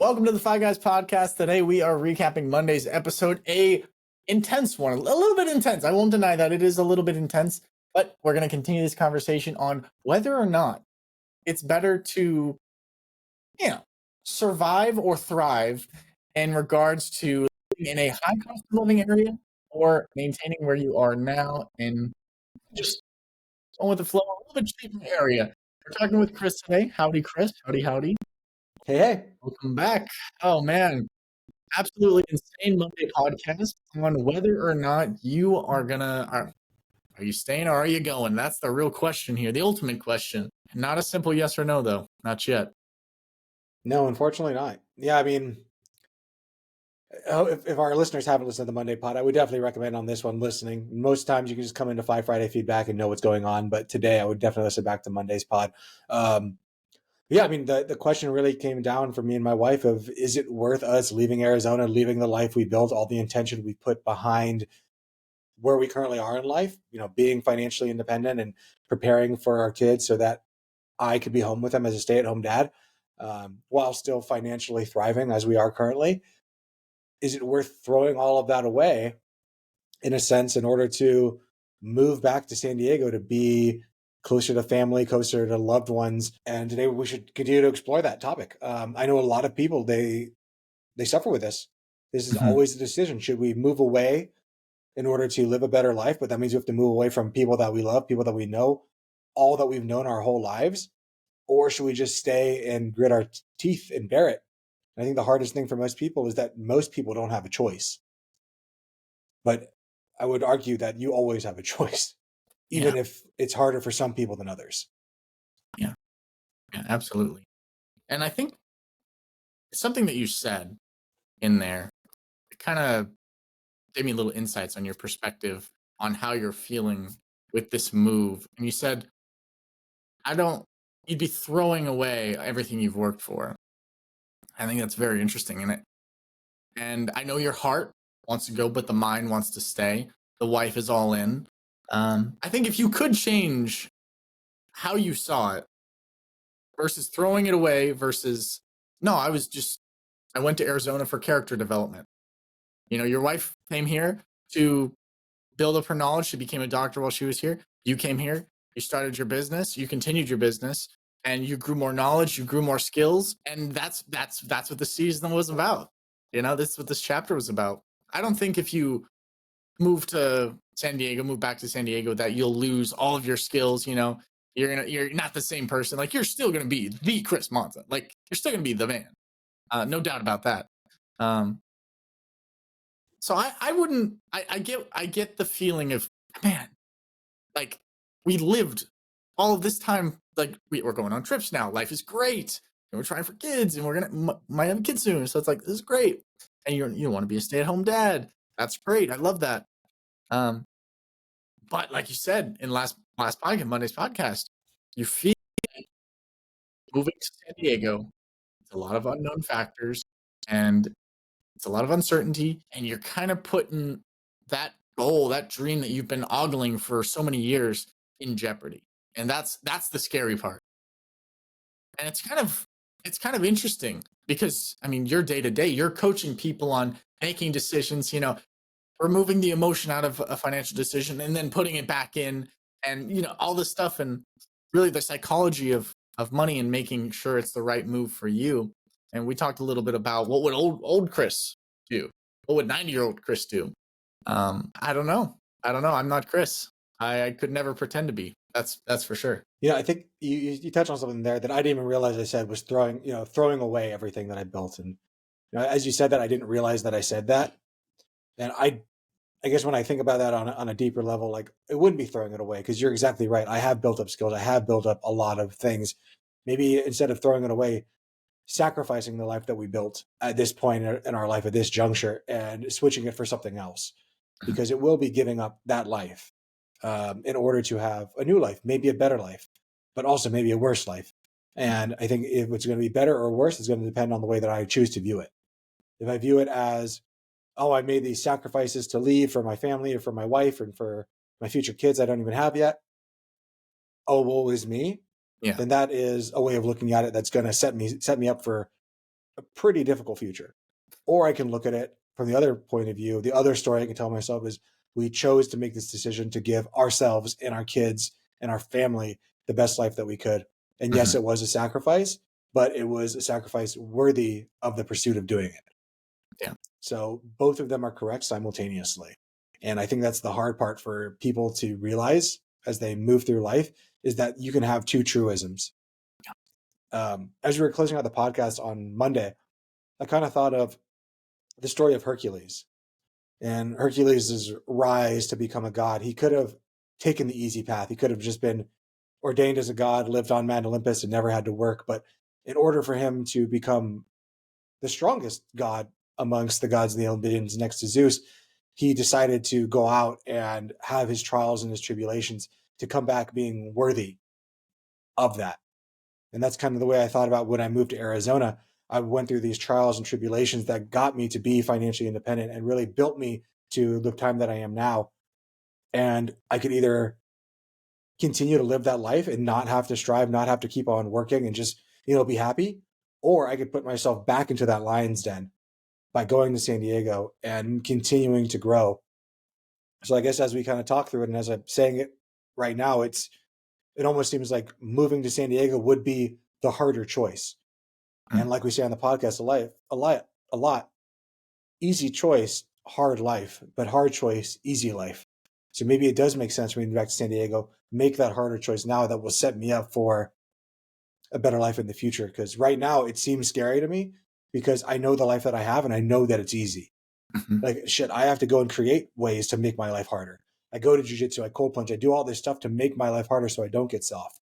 Welcome to the Five Guys podcast. Today we are recapping Monday's episode, a intense one, a little bit intense. I won't deny that it is a little bit intense, but we're going to continue this conversation on whether or not it's better to, survive or thrive in regards to living in a high cost of living area or maintaining where you are now and just going with the flow, a little bit cheaper area. We're talking with Chris today. Howdy, Chris. Howdy, howdy. Hey. Welcome back. Oh, man. Absolutely insane Monday podcast on whether or not you are gonna are you staying or are you going? That's the real question here, the ultimate question. Not a simple yes or no, though. Not yet. No, unfortunately not. Yeah, I mean, if our listeners haven't listened to the Monday pod, I would definitely recommend on this one listening. Most times you can just come into Five Friday feedback and know what's going on, but today I would definitely listen back to Monday's pod. Yeah, I mean, the question really came down for me and my wife of, is it worth us leaving Arizona, leaving the life we built, all the intention we put behind where we currently are in life, being financially independent and preparing for our kids so that I could be home with them as a stay-at-home dad, while still financially thriving as we are currently. Is it worth throwing all of that away, in a sense, in order to move back to San Diego to be closer to family, closer to loved ones? And today we should continue to explore that topic. I know a lot of people, they suffer with this. This is always a decision. Should we move away in order to live a better life? But that means we have to move away from people that we love, people that we know, all that we've known our whole lives. Or should we just stay and grit our teeth and bear it? I think the hardest thing for most people is that most people don't have a choice. But I would argue that you always have a choice, even if it's harder for some people than others. Yeah, absolutely. And I think something that you said in there, it kind of gave me little insights on your perspective on how you're feeling with this move. And you said, you'd be throwing away everything you've worked for. I think that's very interesting in it. And I know your heart wants to go, but the mind wants to stay. The wife is all in. I think if you could change how you saw it versus throwing it away versus, no, I went to Arizona for character development. Your wife came here to build up her knowledge. She became a doctor while she was here. You came here, you started your business, you continued your business, and you grew more knowledge, you grew more skills. And that's what the season was about. This is what this chapter was about. I don't think if you move back to San Diego, that you'll lose all of your skills. You're not the same person. Like, you're still going to be the Chris Monza. Like, you're still going to be the man. No doubt about that. So I get the feeling of, man, like, we lived all of this time, like, we're going on trips now. Life is great. And we're trying for kids, and might have kids soon. So it's like, this is great. And you want to be a stay-at-home dad. That's great. I love that. But like you said in last podcast, Monday's podcast, you feel like moving to San Diego, it's a lot of unknown factors and it's a lot of uncertainty, and you're kind of putting that goal, that dream that you've been ogling for so many years, in jeopardy. And that's the scary part. And it's kind of interesting because, I mean, you're day to day, you're coaching people on making decisions, removing the emotion out of a financial decision and then putting it back in, and all this stuff, and really the psychology of money and making sure it's the right move for you. And we talked a little bit about what would old Chris do? What would 90-year-old Chris do? I don't know. I'm not Chris. I could never pretend to be. That's for sure. I think you touched on something there that I didn't even realize I said, was throwing away everything that I built. And as you said that, I didn't realize that I said that. And I guess when I think about that on a deeper level, like, it wouldn't be throwing it away, because you're exactly right. I have built up skills. I have built up a lot of things. Maybe instead of throwing it away, sacrificing the life that we built at this point in our life, at this juncture, and switching it for something else, because it will be giving up that life in order to have a new life, maybe a better life, but also maybe a worse life. And I think if it's going to be better or worse, it's going to depend on the way that I choose to view it. If I view it as, oh, I made these sacrifices to leave for my family or for my wife and for my future kids I don't even have yet, oh, woe is me. Yeah. Then that is a way of looking at it that's going to set me up for a pretty difficult future. Or I can look at it from the other point of view. The other story I can tell myself is we chose to make this decision to give ourselves and our kids and our family the best life that we could. And yes, Mhm. it was a sacrifice, but it was a sacrifice worthy of the pursuit of doing it. Yeah. So both of them are correct simultaneously. And I think that's the hard part for people to realize as they move through life is that you can have two truisms. As we were closing out the podcast on Monday, I kind of thought of the story of Hercules and Hercules' rise to become a god. He could have taken the easy path. He could have just been ordained as a god, lived on Mount Olympus, and never had to work. But in order for him to become the strongest god amongst the gods of the Olympians next to Zeus, he decided to go out and have his trials and his tribulations to come back being worthy of that. And that's kind of the way I thought about when I moved to Arizona. I went through these trials and tribulations that got me to be financially independent and really built me to the time that I am now. And I could either continue to live that life and not have to strive, not have to keep on working and just, be happy, or I could put myself back into that lion's den by going to San Diego and continuing to grow. So I guess as we kind of talk through it and as I'm saying it right now, it almost seems like moving to San Diego would be the harder choice. Mm. And like we say on the podcast a lot, easy choice, hard life, but hard choice, easy life. So maybe it does make sense for me to move back to San Diego, make that harder choice now that will set me up for a better life in the future. Because right now it seems scary to me because I know the life that I have and I know that it's easy. Mhm. Like shit, I have to go and create ways to make my life harder. I go to jujitsu, I cold plunge, I do all this stuff to make my life harder so I don't get soft.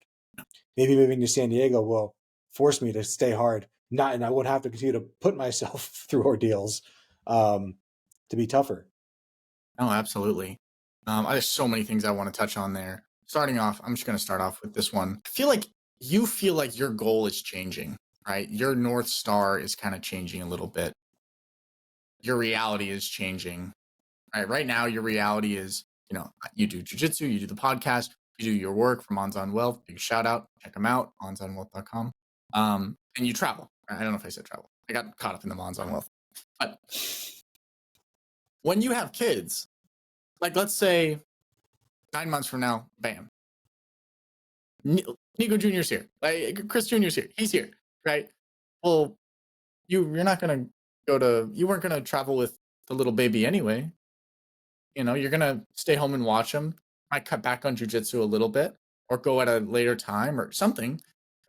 Maybe moving to San Diego will force me to stay hard. Not, and I won't have to continue to put myself through ordeals um, to be tougher. Oh, absolutely. There's so many things I want to touch on there. Starting off, I'm just going to start off with this one. I feel like you feel like your goal is changing, right? Your North Star is kind of changing a little bit. Your reality is changing, right? Right now, your reality is, you do jujitsu, you do the podcast, you do your work from Ons on Wealth. Big shout out, check them out, onsonwealth.com. And you travel. I don't know if I said travel. I got caught up in the Ons on Wealth. But when you have kids, like let's say 9 months from now, bam, Nico Jr.'s here. Like Chris Jr.'s here. He's here, right? Well, you're not gonna you weren't gonna travel with the little baby anyway. You're gonna stay home and watch him. Might cut back on jujitsu a little bit, or go at a later time or something,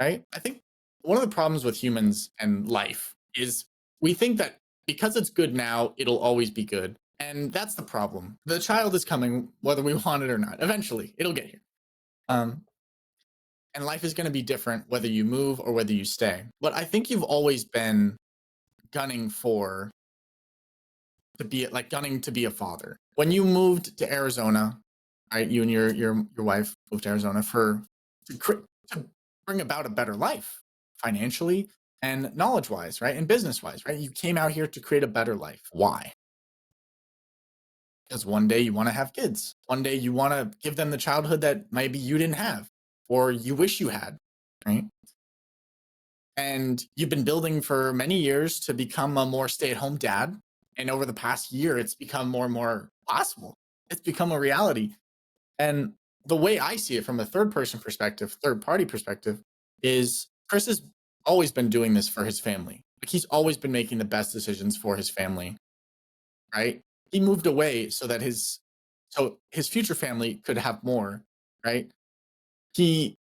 right? I think one of the problems with humans and life is we think that because it's good now, it'll always be good. And that's the problem. The child is coming, whether we want it or not. Eventually, it'll get here. Um, and life is going to be different whether you move or whether you stay. But I think you've always been gunning for gunning to be a father. When you moved to Arizona, right? You and your wife moved to Arizona to bring about a better life financially and knowledge wise, right? And business wise, right? You came out here to create a better life. Why? Because one day you want to have kids. One day you want to give them the childhood that maybe you didn't have or you wish you had, right? And you've been building for many years to become a more stay-at-home dad. And over the past year, it's become more and more possible. It's become a reality. And the way I see it from a third-person perspective, third-party perspective, is Chris has always been doing this for his family. Like he's always been making the best decisions for his family, right? He moved away so his future family could have more, right? He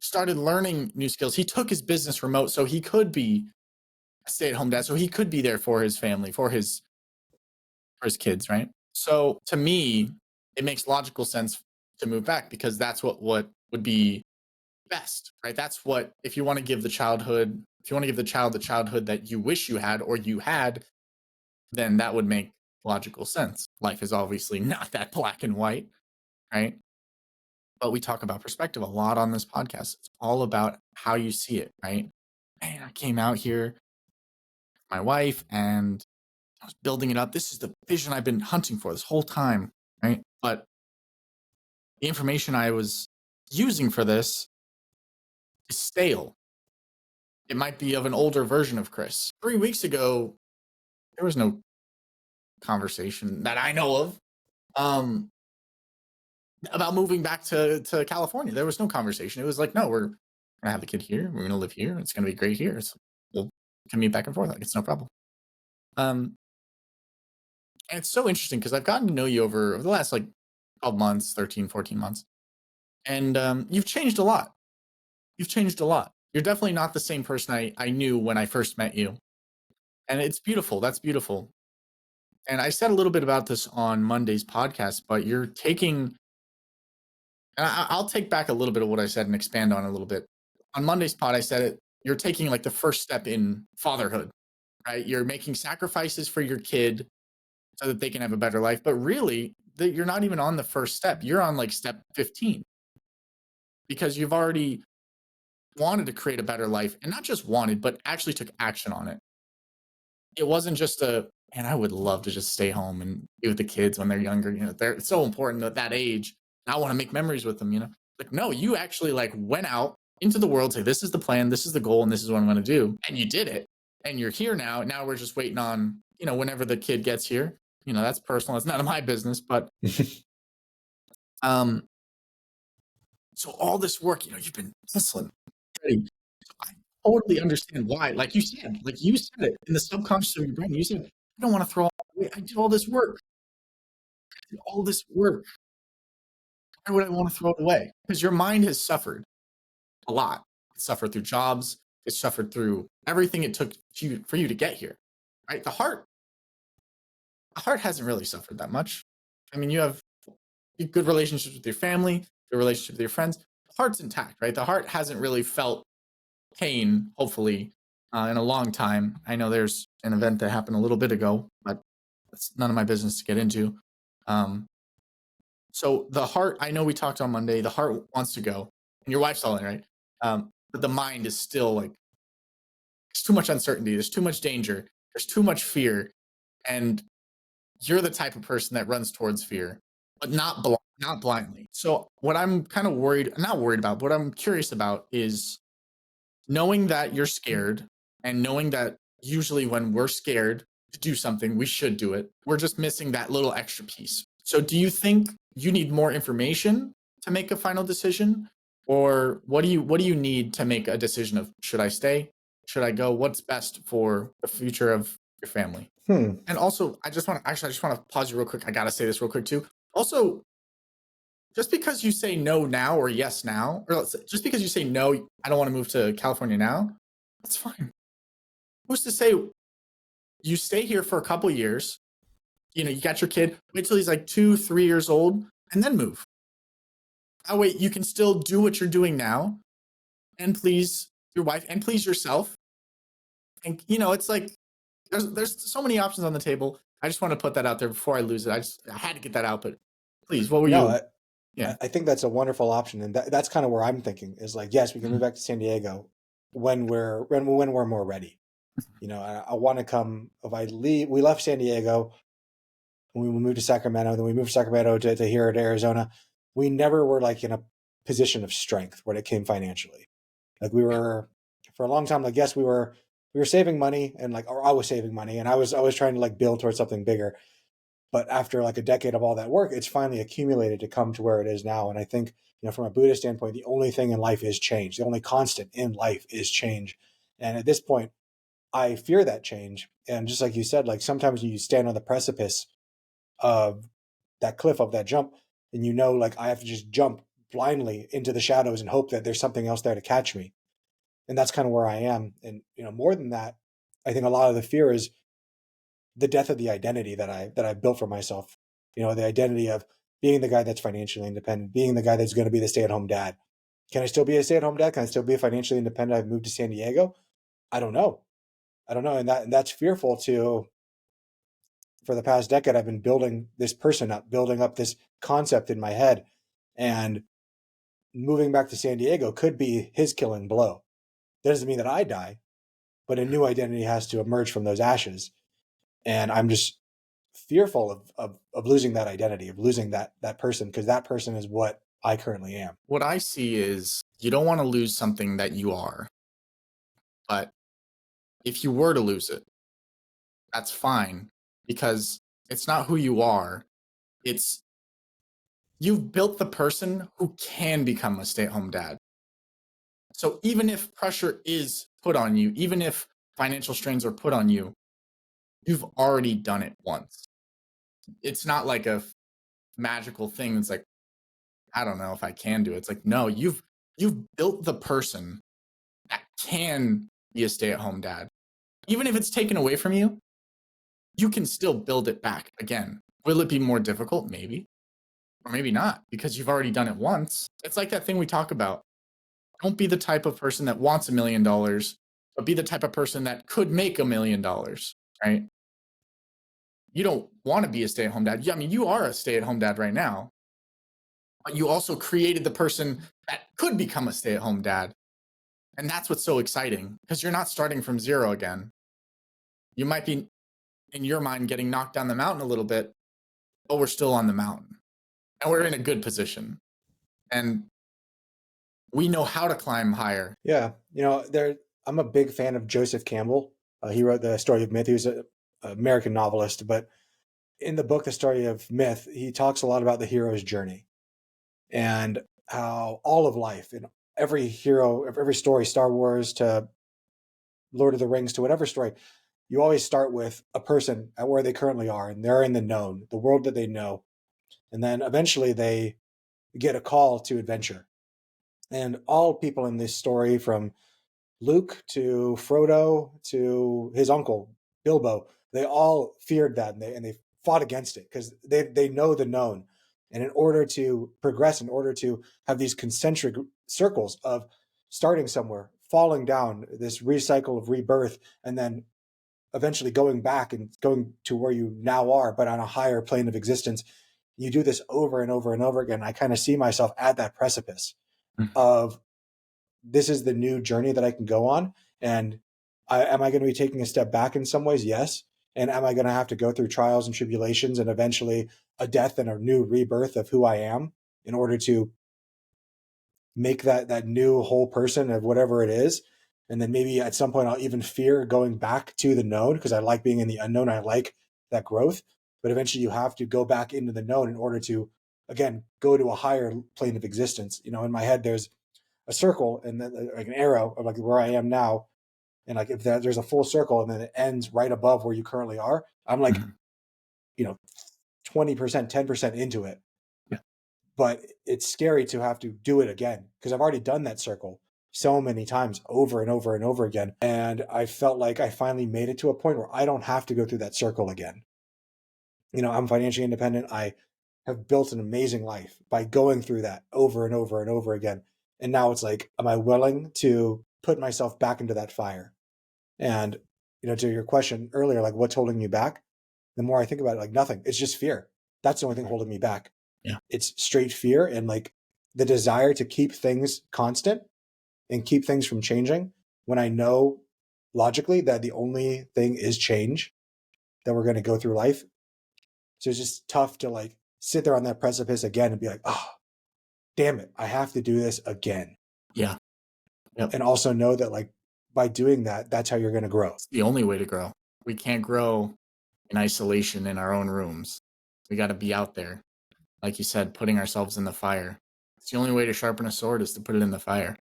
started learning new skills. He took his business remote so he could be a stay-at-home dad, so he could be there for his family, for his kids, right? So to me, it makes logical sense to move back because that's what would be best, right? That's what if you want to give the childhood, if you want to give the child the childhood that you wish you had or you had, then that would make logical sense. Life is obviously not that black and white, right? But we talk about perspective a lot on this podcast. It's all about how you see it, right? Man, I came out here, my wife, and I was building it up. This is the vision I've been hunting for this whole time, right? But the information I was using for this is stale. It might be of an older version of Chris. 3 weeks ago, there was no conversation that I know of um, about moving back to California. There was no conversation. It was like, no, we're gonna have the kid here. We're gonna live here. It's gonna be great here. We'll commute back and forth. Like, it's no problem. Um, and it's so interesting because I've gotten to know you over the last like 12 months, 13, 14 months. And you've changed a lot. You've changed a lot. You're definitely not the same person I knew when I first met you. And it's beautiful. That's beautiful. And I said a little bit about this on Monday's podcast, but you're taking, and I'll take back a little bit of what I said and expand on it a little bit. On Monday's pod, I said it, you're taking like the first step in fatherhood, right? You're making sacrifices for your kid so that they can have a better life. But really, you're not even on the first step. You're on like step 15 because you've already wanted to create a better life, and not just wanted, but actually took action on it. It wasn't just man, I would love to just stay home and be with the kids when they're younger. They're so important at that age. I want to make memories with them, Like, no, you actually like went out into the world, say, this is the plan, this is the goal, and this is what I'm going to do. And you did it. And you're here now. Now we're just waiting on, whenever the kid gets here. That's personal. It's none of my business. But so all this work, you've been hustling. I totally understand why. Like you said it in the subconscious of your brain. You said, I don't want to throw all away. I did all this work. Why would I want to throw it away? Because your mind has suffered a lot. It suffered through jobs. It suffered through everything it took for you to get here, right? The heart hasn't really suffered that much. I mean, you have good relationships with your family, good relationship with your friends. The heart's intact, right? The heart hasn't really felt pain, hopefully, in a long time. I know there's an event that happened a little bit ago, but that's none of my business to get into. So the heart, I know we talked on Monday, the heart wants to go, and your wife's all in, right? But the mind is still like, there's too much uncertainty, there's too much danger, there's too much fear, and you're the type of person that runs towards fear, but not blindly. So what I'm kind of not worried about, what I'm curious about is knowing that you're scared, and knowing that usually when we're scared to do something, we should do it. We're just missing that little extra piece. So do you think you need more information to make a final decision? Or what do you need to make a decision of, should I stay? Should I go? What's best for the future of your family? And also, I just want to pause you real quick. I got to say this real quick too. Also, just because you say no now or yes now, or just because you say no, I don't want to move to California now, that's fine. Who's to say you stay here for a couple years, you got your kid, wait till he's like 2-3 years old, and then move. That way you can still do what you're doing now and please your wife and please yourself. And, it's like, there's so many options on the table. I just want to put that out there before I lose it. I had to get that out, but please, what were you? Yeah, I think that's a wonderful option, and that's kind of where I'm thinking is like, yes, we can move back to San Diego when we're more ready. I want to come. We left San Diego, and we moved to Sacramento. Then we moved to Sacramento to here to Arizona. We never were like in a position of strength when it came financially. Like we were for a long time. Like yes, we were saving money, and or I was saving money, and I was trying to like build towards something bigger. But after like a decade of all that work, it's finally accumulated to come to where it is now. And I think, from a Buddhist standpoint, the only thing in life is change. The only constant in life is change. And at this point, I fear that change. And just like you said, like sometimes you stand on the precipice of that cliff, of that jump, and like I have to just jump blindly into the shadows and hope that there's something else there to catch me. And that's kind of where I am. And, more than that, I think a lot of the fear is the death of the identity that I built for myself. The identity of being the guy that's financially independent, being the guy that's going to be the stay-at-home dad. Can I still be a stay-at-home dad? Can I still be financially independent? I've moved to San Diego. I don't know. And that's fearful too. For the past decade, I've been building this person up, building up this concept in my head, and moving back to San Diego could be his killing blow. That doesn't mean that I die, but a new identity has to emerge from those ashes. And I'm just fearful of losing that identity, of losing that person, because that person is what I currently am. What I see is you don't want to lose something that you are. But if you were to lose it, that's fine because it's not who you are. It's you've built the person who can become a stay-at-home dad. So even if pressure is put on you, even if financial strains are put on you, you've already done it once. It's not like a magical thing. It's like, I don't know if I can do it. It's like, no, you've built the person that can be a stay-at-home dad. Even if it's taken away from you, you can still build it back again. Will it be more difficult? Maybe. Or maybe not, because you've already done it once. It's like that thing we talk about. Don't be the type of person that wants $1,000,000, but be the type of person that could make $1,000,000, right? You don't want to be a stay-at-home dad. I mean, you are a stay-at-home dad right now, but you also created the person that could become a stay-at-home dad. And that's what's so exciting because you're not starting from zero again. You might be, in your mind, getting knocked down the mountain a little bit, but we're still on the mountain and we're in a good position. And we know how to climb higher. Yeah. I'm a big fan of Joseph Campbell. He wrote The Story of Myth. He was an American novelist, but in the book, The Story of Myth, he talks a lot about the hero's journey and how all of life and every hero, every story, Star Wars to Lord of the Rings to whatever story, you always start with a person at where they currently are and they're in the known, the world that they know. And then eventually they get a call to adventure. And all people in this story, from Luke to Frodo to his uncle Bilbo, they all feared that and they fought against it because they know the known. And in order to progress, in order to have these concentric circles of starting somewhere, falling down, this recycle of rebirth, and then eventually going back and going to where you now are, but on a higher plane of existence, you do this over and over and over again. I kind of see myself at that precipice of this is the new journey that I can go on. And am I going to be taking a step back in some ways? Yes. And am I going to have to go through trials and tribulations and eventually a death and a new rebirth of who I am in order to make that new whole person of whatever it is? And then maybe at some point I'll even fear going back to the known because I like being in the unknown. I like that growth. But eventually you have to go back into the known in order to, again, go to a higher plane of existence. In my head, there's a circle and then like an arrow of like where I am now. And like if there's a full circle and then it ends right above where you currently are, I'm like, 20%, 10% into it. Yeah. But it's scary to have to do it again because I've already done that circle so many times over and over and over again. And I felt like I finally made it to a point where I don't have to go through that circle again. I'm financially independent. I have built an amazing life by going through that over and over and over again. And now it's like, am I willing to put myself back into that fire? And, to your question earlier, like what's holding you back? The more I think about it, like nothing. It's just fear. That's the only thing holding me back. Yeah. It's straight fear and like the desire to keep things constant and keep things from changing when I know logically that the only thing is change, that we're going to go through life. So it's just tough to like sit there on that precipice again and be like, oh, damn it, I have to do this again. Yeah. Yep. And also know that like by doing that, that's how you're going to grow. It's the only way to grow. We can't grow in isolation in our own rooms. We got to be out there. Like you said, putting ourselves in the fire. It's the only way to sharpen a sword is to put it in the fire.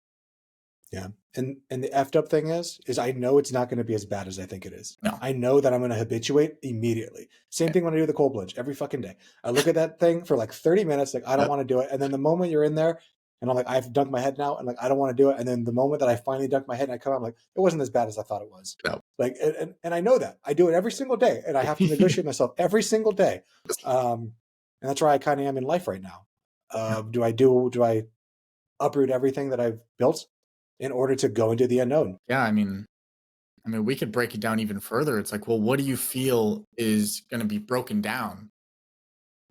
Yeah. And the effed up thing is I know it's not going to be as bad as I think it is. No. I know that I'm going to habituate immediately. Same thing when I do the cold plunge every fucking day. I look at that thing for like 30 minutes, like I don't want to do it. And then the moment you're in there and I'm like, I've dunked my head now and like, I don't want to do it. And then the moment that I finally dunk my head and I come out, I'm like, it wasn't as bad as I thought it was. No. Like, and I know that I do it every single day and I have to negotiate myself every single day. And that's where I kind of am in life right now. Do I uproot everything that I've built in order to go into the unknown? Yeah, I mean, we could break it down even further. It's like, well, what do you feel is going to be broken down?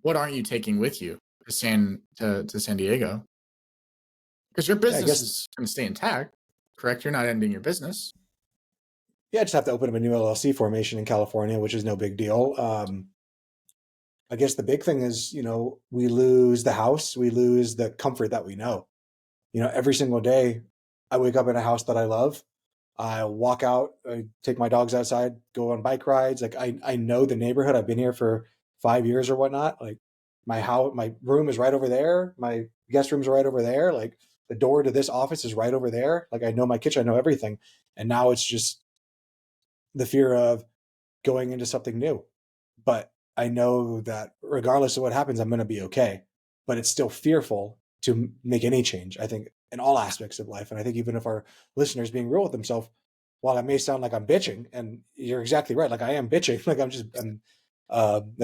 What aren't you taking with you to San Diego? Because your business is going to stay intact, correct? You're not ending your business. Yeah, I just have to open up a new LLC formation in California, which is no big deal. I guess the big thing is, we lose the house, we lose the comfort that we know. Every single day I wake up in a house that I love. I walk out, I take my dogs outside, go on bike rides. Like I know the neighborhood. I've been here for 5 years or whatnot. Like my room is right over there. My guest room's right over there. Like the door to this office is right over there. Like I know my kitchen, I know everything. And now it's just the fear of going into something new. But I know that regardless of what happens, I'm going to be okay. But it's still fearful to make any change, I think, in all aspects of life. And I think even if our listeners being real with themselves, while I may sound like I'm bitching, and you're exactly right, like I am bitching, like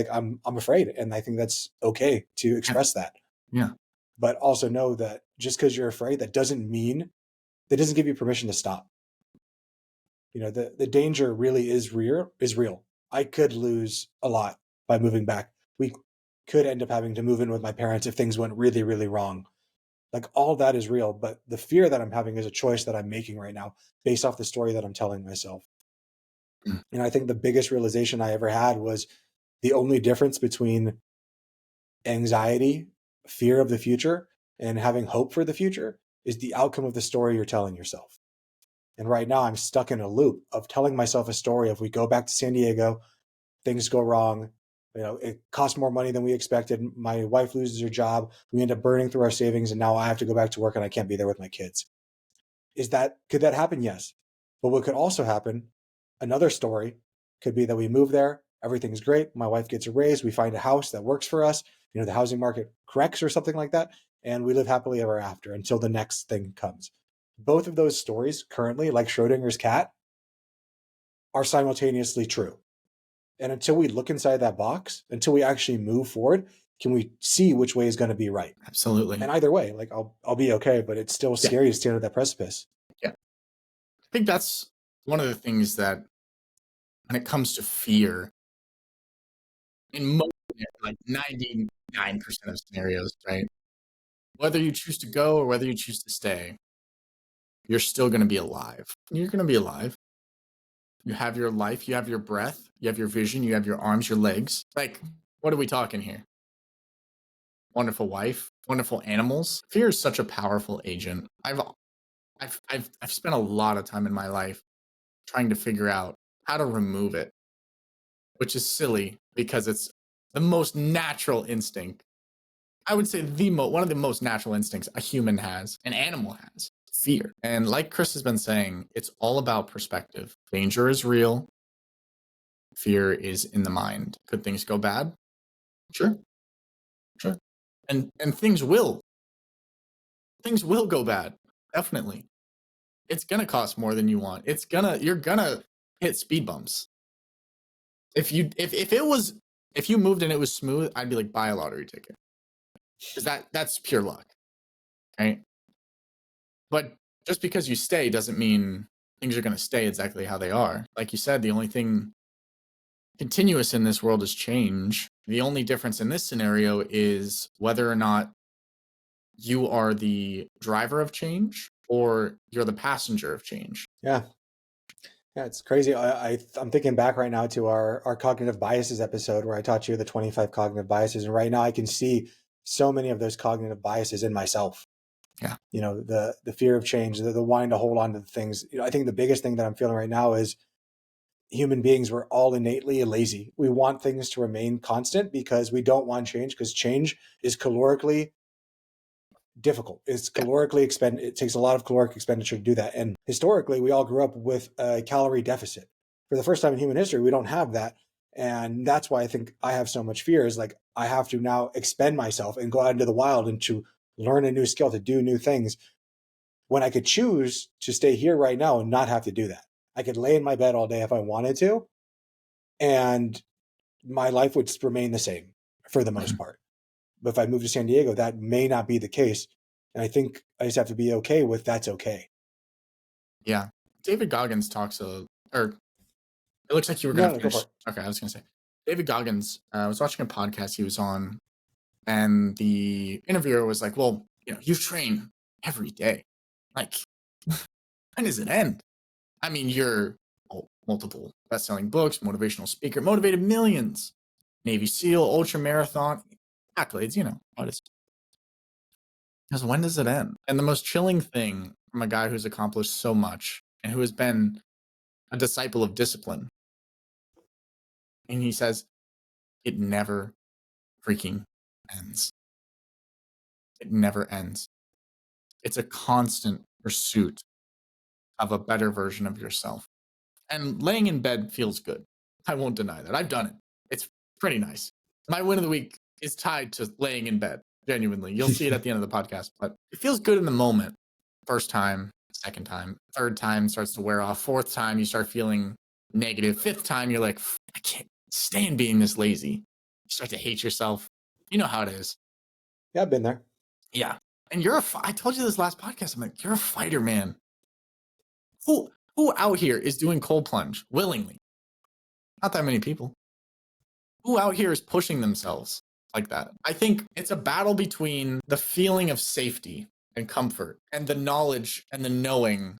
I'm afraid. And I think that's okay to Yeah. express that. Yeah. But also know that just because you're afraid, that doesn't give you permission to stop. You know, the danger really is real. I could lose a lot by moving back. We could end up having to move in with my parents if things went really, really wrong. Like all that is real, but the fear that I'm having is a choice that I'm making right now based off the story that I'm telling myself. Mm. And I think the biggest realization I ever had was the only difference between anxiety, fear of the future, and having hope for the future is the outcome of the story you're telling yourself. And right now I'm stuck in a loop of telling myself a story of we go back to San Diego, things go wrong, you know, it costs more money than we expected. My wife loses her job. We end up burning through our savings and now I have to go back to work and I can't be there with my kids. Could that happen? Yes. But what could also happen, another story could be that we move there, everything's great, my wife gets a raise, we find a house that works for us, you know, the housing market corrects or something like that, and we live happily ever after until the next thing comes. Both of those stories currently, like Schrodinger's cat, are simultaneously true. And until we look inside that box, until we actually move forward, can we see which way is going to be right? Absolutely. And either way, like I'll be okay, but it's still Yeah. scary to stand at that precipice. Yeah. I think that's one of the things that when it comes to fear, in most, like 99% of scenarios, right? Whether you choose to go or whether you choose to stay, you're still going to be alive. You're going to be alive. You have your life, you have your breath, you have your vision, you have your arms, your legs. Like, what are we talking here? Wonderful wife, wonderful animals. Fear is such a powerful agent. I've spent a lot of time in my life trying to figure out how to remove it, which is silly because it's the most natural instinct. I would say one of the most natural instincts a human has, an animal has, fear. And like Chris has been saying, it's all about perspective. Danger is real. Fear is in the mind. Could things go bad? Sure, sure. And things will go bad. Definitely. It's gonna cost more than you want. You're gonna hit speed bumps. If you moved and it was smooth, I'd be like, buy a lottery ticket. Because that's pure luck. Right? But just because you stay doesn't mean things are gonna stay exactly how they are. Like you said, the only thing continuous in this world is change. The only difference in this scenario is whether or not you are the driver of change or you're the passenger of change. Yeah. Yeah, it's crazy. I'm thinking back right now to our cognitive biases episode where I taught you the 25 cognitive biases, and right now I can see so many of those cognitive biases in myself. Yeah. You know, the fear of change, the wanting to hold on to the things. You know, I think the biggest thing that I'm feeling right now is human beings, we're all innately lazy. We want things to remain constant because we don't want change, because change is calorically difficult. It's Yeah. calorically expend. It takes a lot of caloric expenditure to do that. And historically, we all grew up with a calorie deficit. For the first time in human history, we don't have that, and that's why I think I have so much fear. Is like I have to now expend myself and go out into the wild and to learn a new skill, to do new things. When I could choose to stay here right now and not have to do that, I could lay in my bed all day if I wanted to, and my life would remain the same for the most Mhm. part. But if I move to San Diego, that may not be the case. And I think I just have to be okay with that's okay. Yeah. David Goggins or it looks like you were going No, to no, go for finish. it. Okay, I was going to say, David Goggins, I was watching a podcast he was on, and the interviewer was like, well, you train every day. Like, when does it end? I mean, you're multiple best-selling books, motivational speaker, motivated millions, Navy SEAL, ultra marathon, accolades, artist. Because when does it end? And the most chilling thing from a guy who's accomplished so much and who has been a disciple of discipline. And he says, it never freaking ends. It never ends. It's a constant pursuit of a better version of yourself. And laying in bed feels good. I won't deny that. I've done it. It's pretty nice. My win of the week is tied to laying in bed, genuinely. You'll see it at the end of the podcast, but it feels good in the moment. First time, second time, third time starts to wear off. Fourth time, you start feeling negative. Fifth time, you're like, I can't stand being this lazy. You start to hate yourself. You know how it is. Yeah, I've been there. Yeah. And I told you this last podcast. I'm like, you're a fighter, man. Who out here is doing cold plunge willingly? Not that many people. Who out here is pushing themselves like that? I think it's a battle between the feeling of safety and comfort and the knowledge and the knowing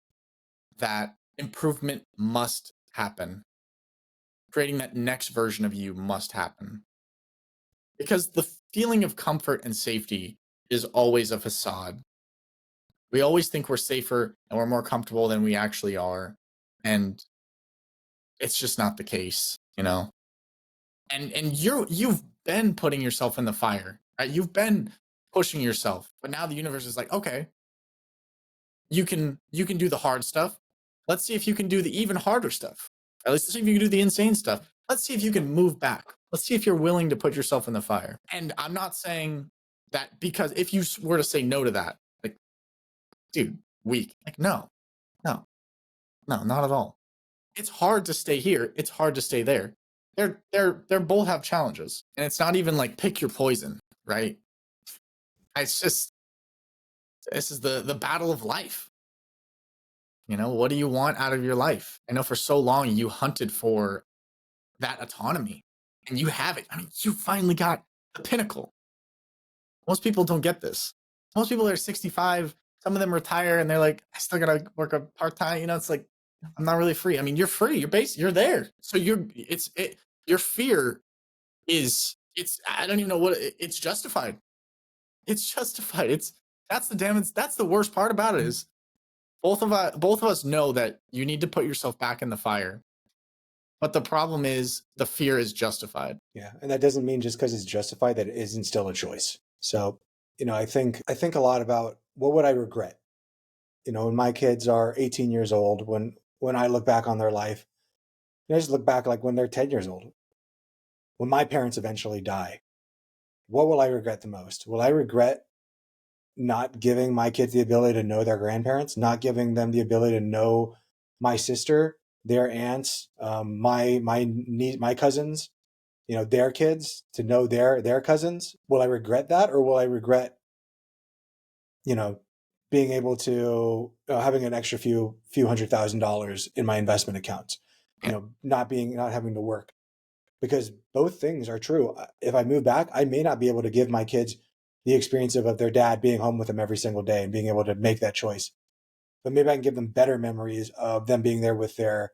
that improvement must happen. Creating that next version of you must happen. Because the feeling of comfort and safety is always a facade. We always think we're safer and we're more comfortable than we actually are. And it's just not the case, you know? And you've been putting yourself in the fire, right? You've been pushing yourself, but now the universe is like, okay, you can do the hard stuff. Let's see if you can do the even harder stuff. At least let's see if you can do the insane stuff. Let's see if you can move back. Let's see if you're willing to put yourself in the fire. And I'm not saying that because if you were to say no to that, like, dude, weak. Like, no, not at all. It's hard to stay here. It's hard to stay there. They're both have challenges, and it's not even like pick your poison, right? It's just this is the battle of life. You know, what do you want out of your life? I know for so long you hunted for that autonomy, and you have it. I mean, you finally got the pinnacle. Most people don't get this. Most people are 65. Some of them retire, and they're like, I still gotta work a part time. You know, it's like I'm not really free. I mean, you're free. You're there. So your fear is I don't even know what it's justified. It's justified. That's the damage. That's the worst part about it is both of us know that you need to put yourself back in the fire. But the problem is the fear is justified. Yeah, and that doesn't mean just because it's justified that it isn't still a choice. So, I think a lot about what would I regret? When my kids are 18 years old, when I look back on their life, I just look back like when they're 10 years old. When my parents eventually die, what will I regret the most? Will I regret not giving my kids the ability to know their grandparents, not giving them the ability to know my sister, their aunts, my cousins, their kids, to know their cousins? Will I regret that, or will I regret, being able to having an extra few $100,000 in my investment accounts, not having to work? Because both things are true. If I move back, I may not be able to give my kids the experience of their dad being home with them every single day and being able to make that choice. But maybe I can give them better memories of them being there with their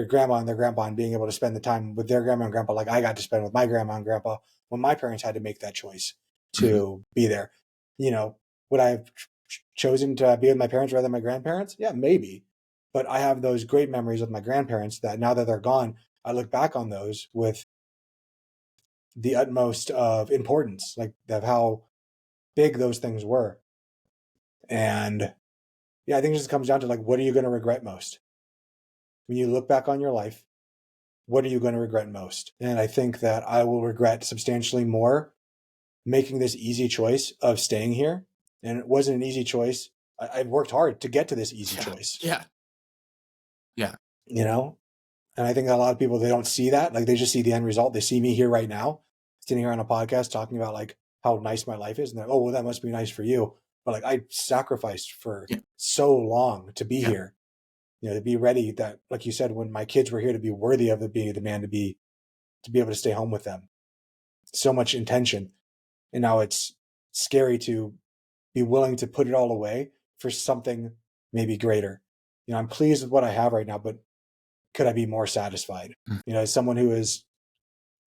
grandma and their grandpa, and being able to spend the time with their grandma and grandpa like I got to spend with my grandma and grandpa when my parents had to make that choice to be there. Would I have chosen to be with my parents rather than my grandparents? Yeah, maybe. But I have those great memories with my grandparents that now that they're gone, I look back on those with the utmost of importance, like of how big those things were. And yeah, I think it just comes down to like, what are you going to regret most? When you look back on your life, what are you going to regret most? And I think that I will regret substantially more making this easy choice of staying here. And it wasn't an easy choice. I've worked hard to get to this easy choice. Yeah. And I think a lot of people, they don't see that. Like they just see the end result. They see me here right now, sitting here on a podcast talking about like how nice my life is. And they're, oh, well, that must be nice for you. But like I sacrificed for so long to be here, to be ready that, like you said, when my kids were here, to be worthy of being the man to be able to stay home with them. So much intention. And now it's scary to be willing to put it all away for something maybe greater. I'm pleased with what I have right now, but could I be more satisfied? As someone who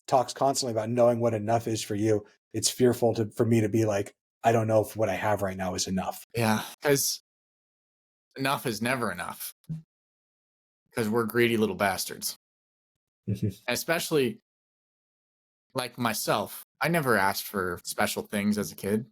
talks constantly about knowing what enough is for you, it's fearful for me to be like, I don't know if what I have right now is enough. Yeah, because enough is never enough because we're greedy little bastards. Especially like myself, I never asked for special things as a kid.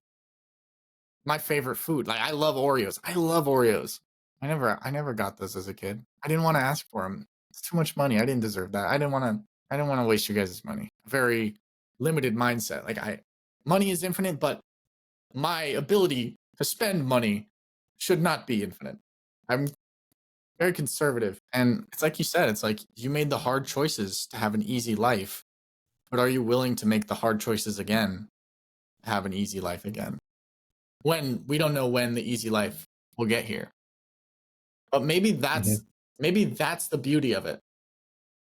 My favorite food, like I love Oreos. I love Oreos. I never got those as a kid. I didn't want to ask for them. It's too much money. I didn't deserve that. I didn't want to waste you guys' money. Very limited mindset. Money is infinite, but my ability to spend money should not be infinite. I'm very conservative. And it's like you said, it's like you made the hard choices to have an easy life, but are you willing to make the hard choices again, to have an easy life again? When we don't know when the easy life will get here. But maybe that's the beauty of it.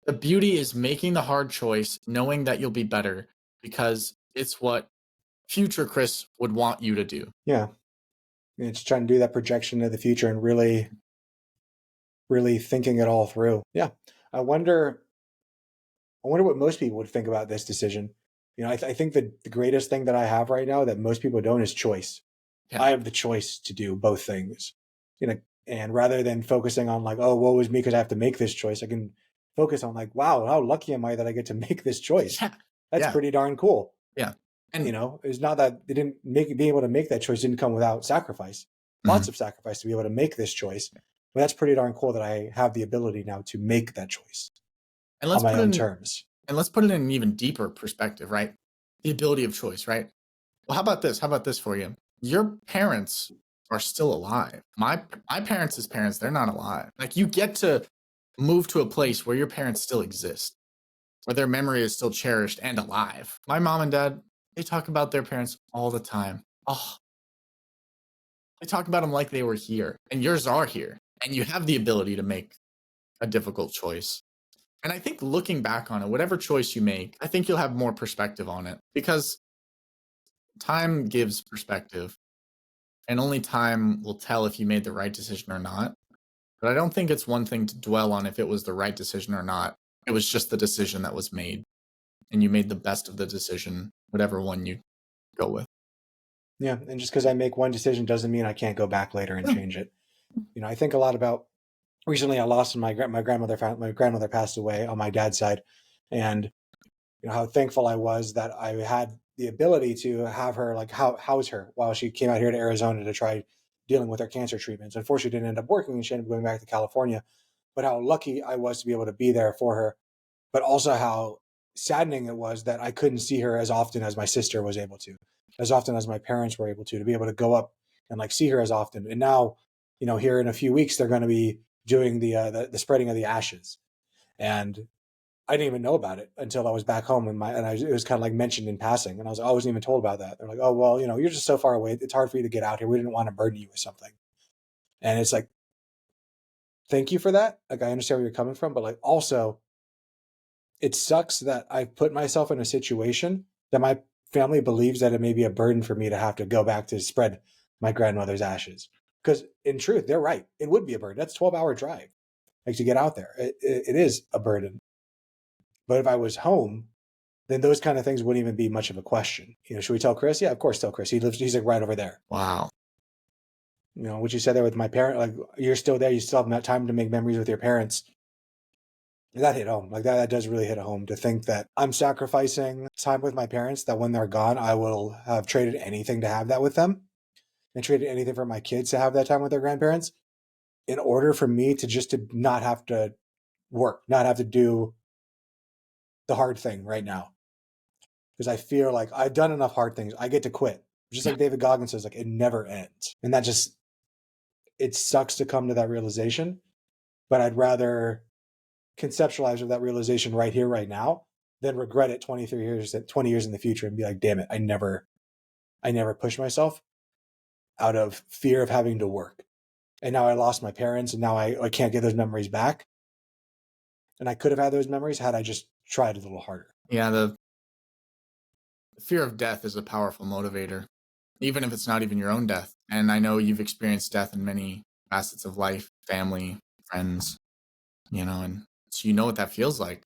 The beauty is making the hard choice, knowing that you'll be better because it's what future Chris would want you to do. Yeah. It's trying to do that projection of the future and really, really thinking it all through. Yeah. I wonder what most people would think about this decision. I think the greatest thing that I have right now that most people don't is choice. Yeah. I have the choice to do both things. And rather than focusing on like, oh, woe is me because I have to make this choice, I can focus on like, wow, how lucky am I that I get to make this choice? Yeah. That's pretty darn cool. Yeah. And it's not that they didn't be able to make that choice didn't come without sacrifice. Lots of sacrifice to be able to make this choice. But that's pretty darn cool that I have the ability now to make that choice on my own terms. And let's put it in an even deeper perspective, right? The ability of choice, right? Well, how about this? How about this for you? Your parents are still alive. My parents' parents, they're not alive. Like you get to move to a place where your parents still exist, where their memory is still cherished and alive. My mom and dad, they talk about their parents all the time. Oh, they talk about them like they were here, and yours are here, and you have the ability to make a difficult choice. And I think looking back on it, whatever choice you make, I think you'll have more perspective on it because time gives perspective and only time will tell if you made the right decision or not. But I don't think it's one thing to dwell on if it was the right decision or not. It was just the decision that was made and you made the best of the decision, whatever one you go with. Yeah. And just because I make one decision doesn't mean I can't go back later and change it. I think a lot about recently I lost my grandmother. My grandmother passed away on my dad's side. And how thankful I was that I had the ability to have her house her while she came out here to Arizona to try dealing with her cancer treatments. Unfortunately, it didn't end up working and she ended up going back to California. But how lucky I was to be able to be there for her, but also how saddening it was that I couldn't see her as often as my sister was able to, as often as my parents were able to be able to go up and see her as often. And now, here in a few weeks, they're going to be doing the spreading of the ashes. And I didn't even know about it until I was back home it was kind of like mentioned in passing. And I wasn't even told about that. They're like, oh, well, you're just so far away. It's hard for you to get out here. We didn't want to burden you with something. And it's like, thank you for that. Like, I understand where you're coming from, but also it sucks that I put myself in a situation that my family believes that it may be a burden for me to have to go back to spread my grandmother's ashes. Because in truth, they're right. It would be a burden. That's a 12-hour drive, to get out there. It is a burden. But if I was home, then those kind of things wouldn't even be much of a question. Should we tell Chris? Yeah, of course, tell Chris. He's like right over there. Wow. What you said there with my parent, like you're still there. You still have that time to make memories with your parents. That hit home. Like that does really hit home to think that I'm sacrificing time with my parents, that when they're gone, I will have traded anything to have that with them and traded anything for my kids to have that time with their grandparents in order for me to not have to work, not have to do the hard thing right now. Because I feel like I've done enough hard things. I get to quit. Just like David Goggins says, like it never ends. And it sucks to come to that realization, but I'd rather conceptualize that realization right here, right now, than regret it 20 years in the future and be like, damn it, I never pushed myself out of fear of having to work. And now I lost my parents and now I can't get those memories back. And I could have had those memories had I just tried a little harder. Yeah, the fear of death is a powerful motivator, even if it's not even your own death. And I know you've experienced death in many facets of life, family, friends, and so you know what that feels like.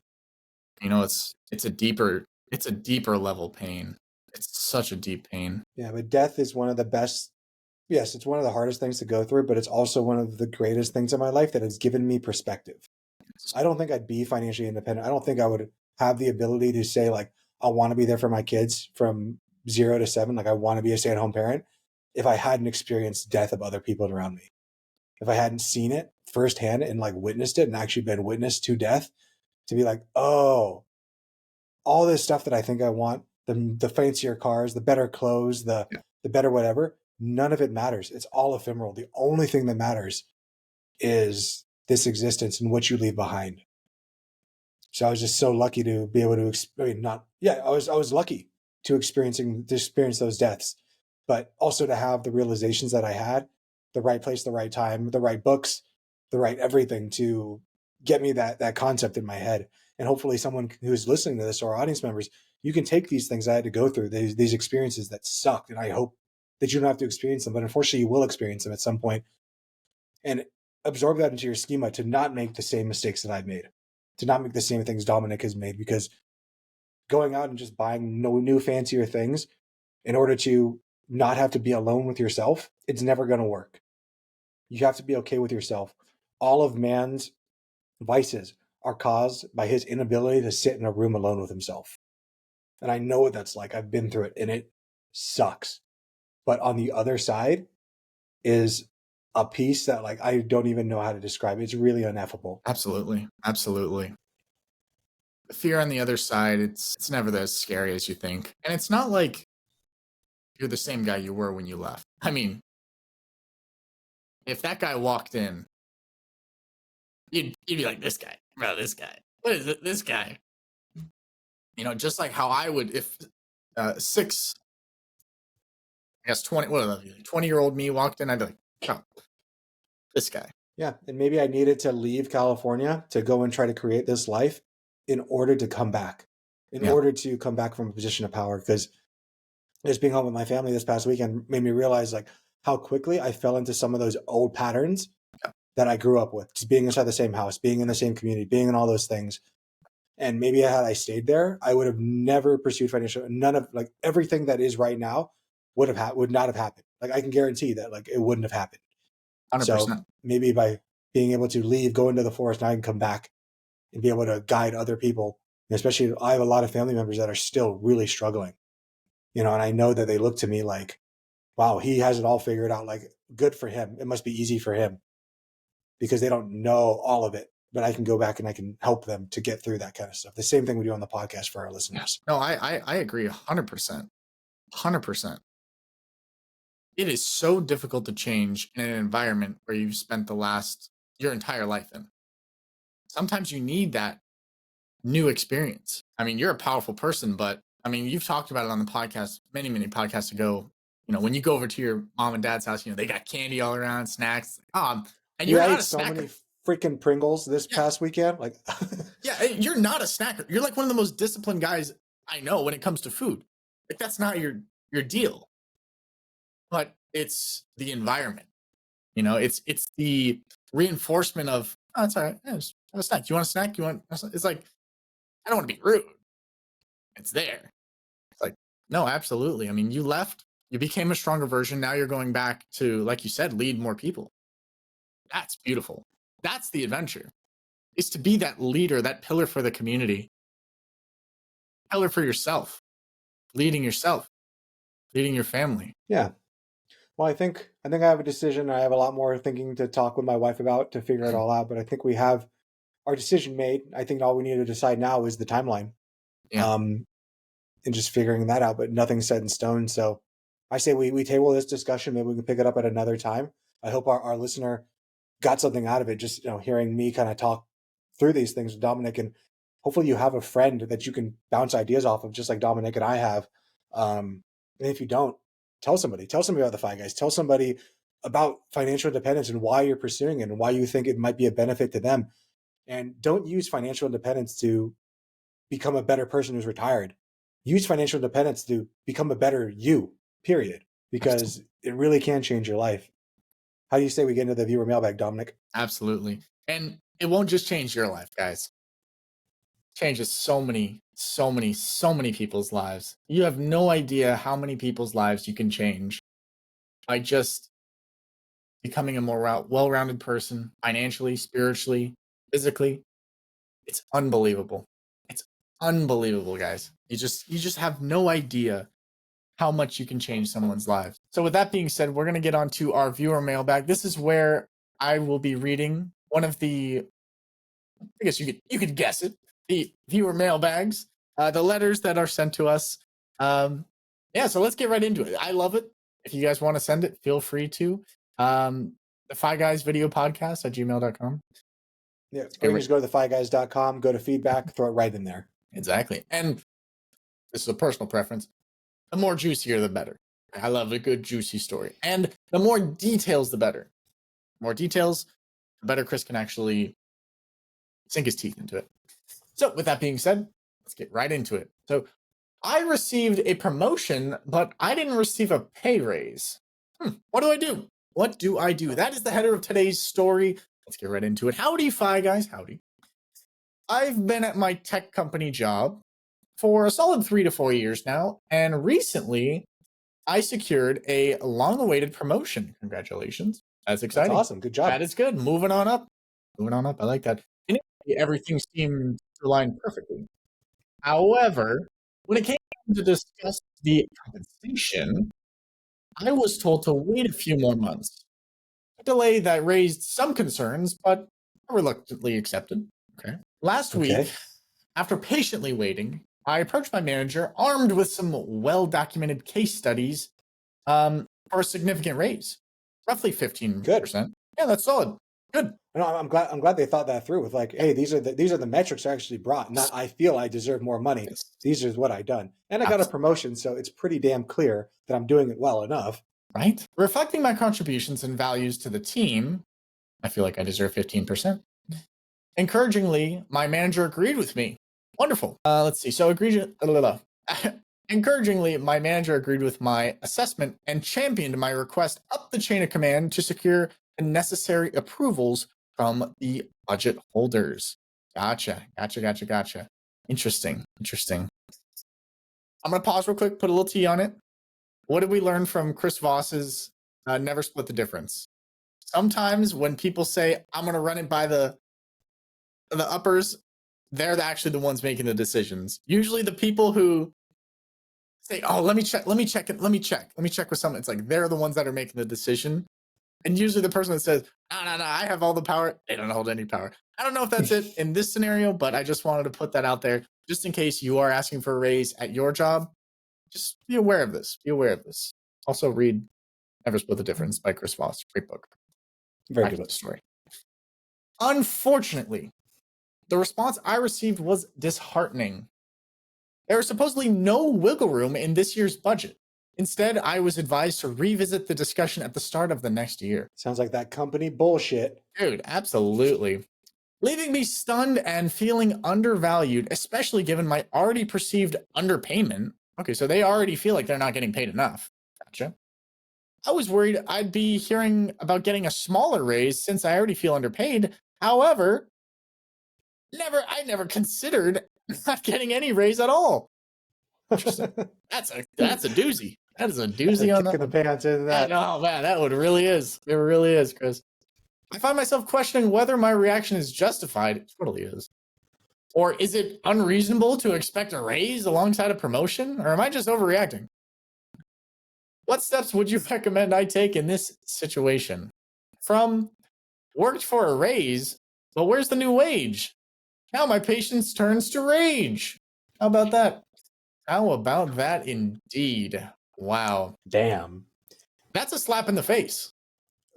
It's a deeper level pain. It's such a deep pain. Yeah, but death is one of the best Yes, it's one of the hardest things to go through, but it's also one of the greatest things in my life that has given me perspective. I don't think I'd be financially independent. I don't think I would have the ability to say like I want to be there for my kids from 0 to 7. Like I want to be a stay-at-home parent if I hadn't experienced death of other people around me. If I hadn't seen it firsthand and like witnessed it and actually been witness to death, to be like, oh, all this stuff that I think I want, the fancier cars, the better clothes, Yeah, the better whatever, none of it matters. It's all ephemeral. The only thing that matters is this existence and what you leave behind. So I was just so lucky to be able to, I mean, not, yeah, I was lucky to experience those deaths, but also to have the realizations that I had, the right place, the right time, the right books, the right everything to get me that concept in my head. And hopefully someone who's listening to this or audience members, you can take these things I had to go through, these experiences that sucked. And I hope that you don't have to experience them, but unfortunately you will experience them at some point and absorb that into your schema to not make the same mistakes that I've made, to not make the same things Dominic has made, because going out and just buying no new fancier things in order to not have to be alone with yourself, it's never going to work. You have to be okay with yourself. All of man's vices are caused by his inability to sit in a room alone with himself. And I know what that's like. I've been through it and it sucks. But on the other side is a piece that like I don't even know how to describe. It's really ineffable. absolutely, absolutely. The fear on the other side, it's never as scary as you think, and it's not like you're the same guy you were when you left. I mean, if that guy walked in, you'd be like, this guy, bro, this guy. What is it? This guy. Just like how I would if six, I guess 20, what are they, 20-year-old me walked in, I'd be like, oh, this guy. Yeah. And maybe I needed to leave California to go and try to create this life in order to come back, in Yeah, order to come back from a position of power. Because just being home with my family this past weekend made me realize like how quickly I fell into some of those old patterns yeah, that I grew up with, just being inside the same house, being in the same community, being in all those things. And maybe had I stayed there, I would have never pursued financial. None of like everything that is right now would not have happened. Like I can guarantee that like it wouldn't have happened. So 100%. maybe by being able to leave, go into the forest, and I can come back and be able to guide other people. And especially, I have a lot of family members that are still really struggling, and I know that they look to me like, wow, he has it all figured out. Like, good for him. It must be easy for him because they don't know all of it. But I can go back and I can help them to get through that kind of stuff. The same thing we do on the podcast for our Yeah. listeners. No, I agree 100%. 100%. It is so difficult to change in an environment where you've spent your entire life in. Sometimes you need that new experience. I mean, you're a powerful person, but I mean, you've talked about it on the podcast many, many podcasts ago. When you go over to your mom and dad's house, they got candy all around, snacks. And you're Yeah, I not ate a so many snacker. freaking Pringles this Yeah. past weekend. Like, Yeah. You're not a snacker. You're like one of the most disciplined guys I know when it comes to food. Like that's not your deal. But it's the environment. It's the reinforcement of, oh, it's all right. Yeah, just have a snack. You want a snack? It's like, I don't want to be rude. It's there. It's like, no, absolutely. I mean, you left, you became a stronger version. Now you're going back to, like you said, lead more people. That's beautiful. That's the adventure, is to be that leader, that pillar for the community, pillar for yourself, yourself, leading your family. yeah. Well, I think I have a decision. I have a lot more thinking to talk with my wife about to figure it all out. But I think we have our decision made. I think all we need to decide now is the timeline, Yeah. um, and just figuring that out. But nothing's set in stone. So I say we table this discussion. Maybe we can pick it up at another time. I hope our listener got something out of it. Just hearing me kind of talk through these things with Dominic, and hopefully you have a friend that you can bounce ideas off of, just like Dominic and I have. And if you don't, tell somebody. Tell somebody about the Five Guys. Tell somebody about financial independence and why you're pursuing it and why you think it might be a benefit to them. And don't use financial independence to become a better person who's retired. Use financial independence to become a better you, period, because it really can change your life. How do you say we get into the viewer mailbag, Dominic? Absolutely. And it won't just change your life, guys. It changes so many, so many, so many people's lives. You have no idea how many people's lives you can change by just becoming a more well-rounded person, financially, spiritually, physically. It's unbelievable. It's unbelievable, guys. You just have no idea how much you can change someone's lives. So with that being said, we're going to get on to our viewer mailbag. This is where I will be reading one of the, I guess you could guess it, the viewer mailbags, the letters that are sent to us. Yeah, so let's get right into it. I love it. If you guys want to send it, feel free to. The Five Guys Video Podcast at gmail.com. Yeah, or you can just go to thefiveguys.com, go to feedback, throw it right in there. Exactly. And this is a personal preference. The more juicier, the better. I love a good, juicy story. And the more details, the better. More details, the better Chris can actually sink his teeth into it. So, with that being said, let's get right into it. So, I received a promotion, but I didn't receive a pay raise. What do I do? What do I do? That is the header of today's story. Let's get right into it. Howdy, Fi Guys. Howdy. I've been at my tech company job for a solid 3 to 4 years now, and recently I secured a long-awaited promotion. Congratulations. That's exciting. That's awesome. Good job. That is good. Moving on up. Moving on up. I like that. Initially, everything seemed to align perfectly. However, when it came to discuss the compensation, I was told to wait a few more months. A delay that raised some concerns, but I reluctantly accepted. Okay. Last week, after patiently waiting, I approached my manager armed with some well-documented case studies for a significant raise, roughly 15%. Good. Yeah, that's solid. Good. No, I'm glad they thought that through with like, hey, these are the metrics I actually brought. Not I feel I deserve more money. These are what I done. And I got a promotion, so it's pretty damn clear that I'm doing it well enough. Right? Reflecting my contributions and values to the team, I feel like I deserve 15%. Encouragingly, my manager agreed with me. Wonderful. Let's see. So encouragingly, my manager agreed with my assessment and championed my request up the chain of command to secure the necessary approvals from the budget holders. Gotcha. Interesting. I'm going to pause real quick, put a little T on it. What did we learn from Chris Voss's Never Split the Difference? Sometimes when people say, I'm going to run it by the uppers, they're actually the ones making the decisions. Usually the people who say, oh, let me check with someone. It's like, they're the ones that are making the decision. And usually the person that says, no, I have all the power, they don't hold any power. I don't know if that's it in this scenario, but I just wanted to put that out there just in case you are asking for a raise at your job. Just be aware of this. Also read Never Split the Difference by Chris Voss. Great book. Very good story. Unfortunately, the response I received was disheartening. There was supposedly no wiggle room in this year's budget. Instead, I was advised to revisit the discussion at the start of the next year. Sounds like that company bullshit. Dude, absolutely. Leaving me stunned and feeling undervalued, especially given my already perceived underpayment. Okay, so they already feel like they're not getting paid enough. Gotcha. I was worried I'd be hearing about getting a smaller raise since I already feel underpaid. However, I never considered not getting any raise at all. Interesting. That's a doozy. That is a doozy on the pants in that. Oh man, that one really is. It really is, Chris. I find myself questioning whether my reaction is justified. It totally is. Or is it unreasonable to expect a raise alongside a promotion? Or am I just overreacting? What steps would you recommend I take in this situation? From worked for a raise, but where's the new wage? Now my patience turns to rage. How about that? How about that indeed? Wow. Damn. That's a slap in the face.